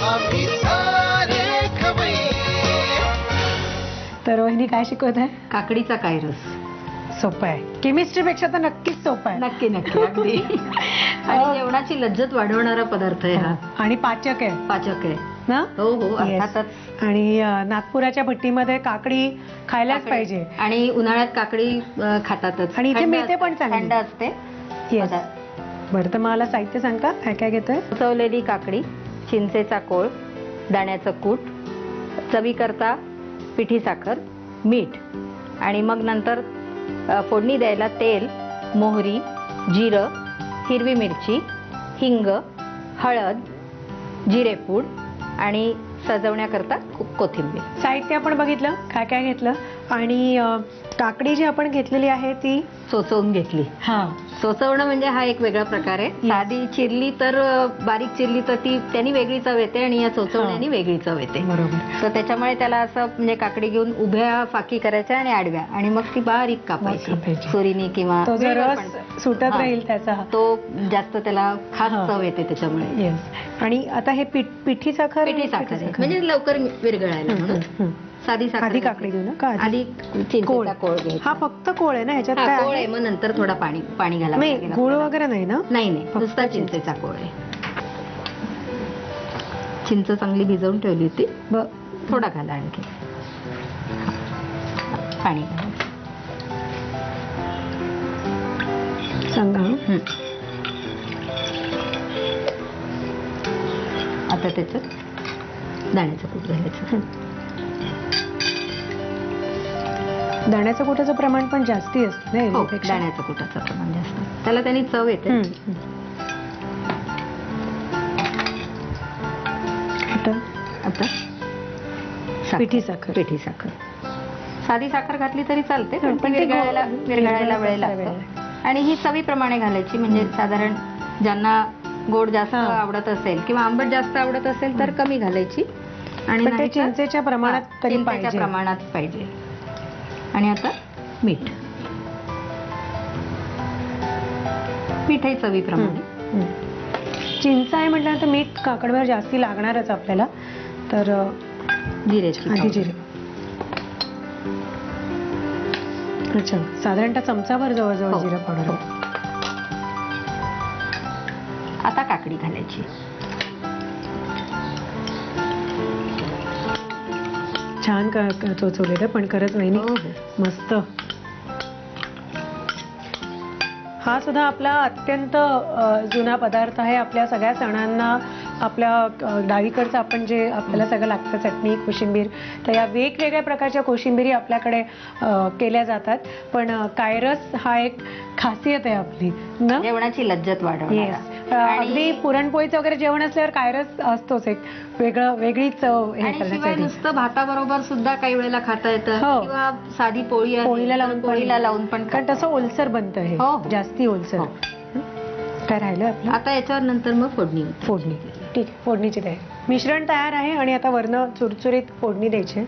आम्ही सारे खवय्ये. तर रोहिणी काय शिकवत आहे? काकडीचा कायरस. सोपं आहे, केमिस्ट्री पेक्षा तर नक्कीच सोपं आहे. नक्की नक्की अगदी. आणि जेवणाची लज्जत वाढवणारा पदार्थ आहे हा. आणि पाचक आहे. पाचक आहे ना? हो हो Yes. अर्थातच. आणि नागपुराच्या भट्टीमध्ये काकडी खायलाच पाहिजे. आणि उन्हाळ्यात काकडी खातातच. आणि इथे थंड मिळते पण चांगली. थंड असते. येस. बरं, तर मला साहित्य सांगता काय काय घेतोय? कुचवलेली काकडी, चिंचेचा कोळ, दाण्याचं कूट, चवीकरता पिठी साखर, मीठ आणि मग नंतर फोडणी द्यायला तेल, मोहरी, जिरं, हिरवी मिरची, हिंग, हळद, जिरेपूड आणि सजवण्याकरता कोथिंबीर. साहित्य आपण बघितलं काय काय घेतलं. आणि काकडी जी आपण घेतलेली आहे ती चोचवून घेतली. हा, चोचवणं म्हणजे हा एक वेगळा प्रकार आहे. साधी चिरली तर बारीक चिरली तर ती त्यांनी वेगळी चव येते आणि या चोचवण्यानी वेगळी चव येते. बरोबर. तर त्याच्यामुळे त्याला असं म्हणजे काकडी घेऊन उभ्या फाकी करायच्या आणि आडव्या आणि मग ती बारीक कापायची सुरीनी किंवा तो जो वेळेवर रस पण. सुटत हा. राहील त्याचा. तो जास्त त्याला खास हा. चव येते त्याच्यामुळे. येस. आणि आता हे पिठी साखर पिठी साखर आहे. म्हणजे लवकर विरघळायला म्हणून साधी साखर आधी काकडी घेऊ ना का आधी चिंचेचा कोळ घ्यायचा. हा फक्त कोळ आहे ना ह्याच्यात? हा, काय कोळ आहे? आहे. मग नंतर थोडा पाणी घालावं नाही, लागेल गुळ आपल्याला. वगैरे नाही ना? नाही नाही, फक्त नुसता चिंचेचा कोळ आहे. चिंच चांगली भिजवून ठेवली होती. थोडा घाला आणखी पाणी घाला. सांगा. आता त्याच्यात दाण्याचं कूट घालायचं. दाण्याचं कुटाचं प्रमाण पण जास्ती असतं ना हो, याच्यापेक्षा? दाण्याचं कुटाचं प्रमाण जास्त, त्याला त्यांनी चव येते. आता पिठी साखर. पिठी साखर. साधी साखर घातली तरी चालते पण पण ती ते विरघळायला वेळ लागतो. आणि ही चवीप्रमाणे घालायची. म्हणजे साधारण ज्यांना गोड जास्त आवडत असेल किंवा आंबट जास्त आवडत असेल तर कमी घालायची. आणि ते चिंचेच्या प्रमाणात तरी चिंचेच्या प्रमाणात पाहिजे. आणि आता मीठ. मीठही चवीप्रमाणे. चिंच आहे म्हटल्यानंतर मीठ काकडीवर जास्ती लागणारच आपल्याला. तर जिरेची आधी जिरे. अच्छा, साधारणतः चमचाभर जवळजवळ जिरा पावडर. आता काकडी घालायची. छान चोचवलेलं पण खरंच वहिनी मस्त. हा सुद्धा आपला अत्यंत जुना पदार्थ आहे. आपल्या सगळ्या सणांना आपल्या डावीकडचं आपण जे आपल्याला सगळं लागतं चटणी कोशिंबीर, तर या वेगवेगळ्या प्रकारच्या कोशिंबिरी आपल्याकडे केल्या जातात. पण कायरस हा एक खासियत आहे आपली ना, जेवणाची लज्जत वाढवणारा. अगदी पुरणपोळीचं वगैरे जेवण असल्यावर कायरस असतोच एक वेगळी चव हे करण्यासाठी. नुसतं भाताबरोबर सुद्धा काही वेळेला खाता येतं किंवा साधी पोळीला लावून पण, कारण तसं ओलसर बनतं हे, जास्ती ओलसर. काय राहिलं आपलं? आता याच्यावर नंतर मग फोडणी. ठीक आहे, फोडणीची तयारी. मिश्रण तयार आहे आणि आता वरनं चुरचुरीत फोडणी द्यायची.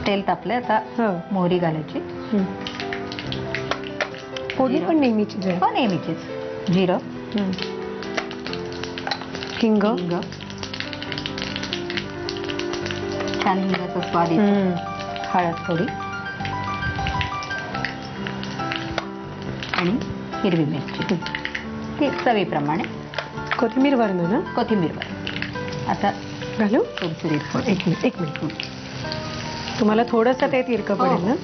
तेल तापले. आता मोहरी घालायची. फोडणी पण नेहमीची आहे. हो, नेहमीचीच. जिरं, हिंग. छान हिंगाचा स्वाद येतो. हळद थोडी आणि हिरवी मिरची ही चवीप्रमाणे. कोथिंबीर वरनं ना? कोथिंबीर वर. आता घालू चुरचुरीत. एक मिनिट. तुम्हाला थोडंसं ते तिरकं पडेल ना?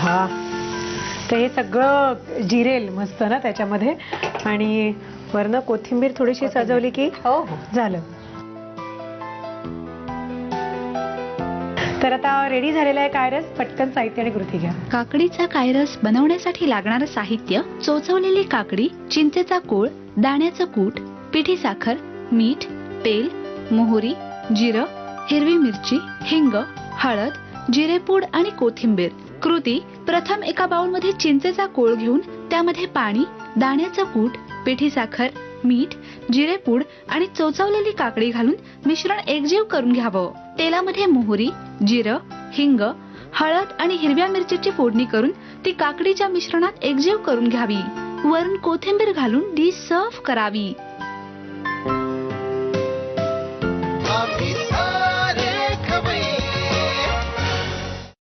हा, तर हे सगळं जिरेल मस्त ना त्याच्यामध्ये. आणि वरनं कोथिंबीर थोडीशी सजवली की झालं. तर आता रेडी झालेला आहे कायरस. पटकन साहित्य आणि कृती घ्या. काकडीचा कायरस बनवण्यासाठी लागणारं साहित्य: चोचवलेली काकडी, चिंचेचा कोळ, दाण्याचं कूट, पिठी साखर, मीठ, तेल, मोहरी, जिरं, हिरवी मिरची, हिंग, हळद, जिरेपूड आणि कोथिंबीर. कृती: प्रथम एका बाउलमध्ये चिंचेचा कोळ घेऊन त्यामध्ये पाणी, दाण्याचं कूट, पिठी साखर, मीठ, जिरेपूड आणि चोचवलेली काकडी घालून मिश्रण एकजीव करून घ्यावं. तेलामध्ये मोहरी, जिरं, हिंग, हळद आणि हिरव्या मिरचीची फोडणी करून ती काकडीच्या मिश्रणात एकजीव करून घ्यावी. वरून कोथिंबीर घालून डिश सर्व्ह करावी.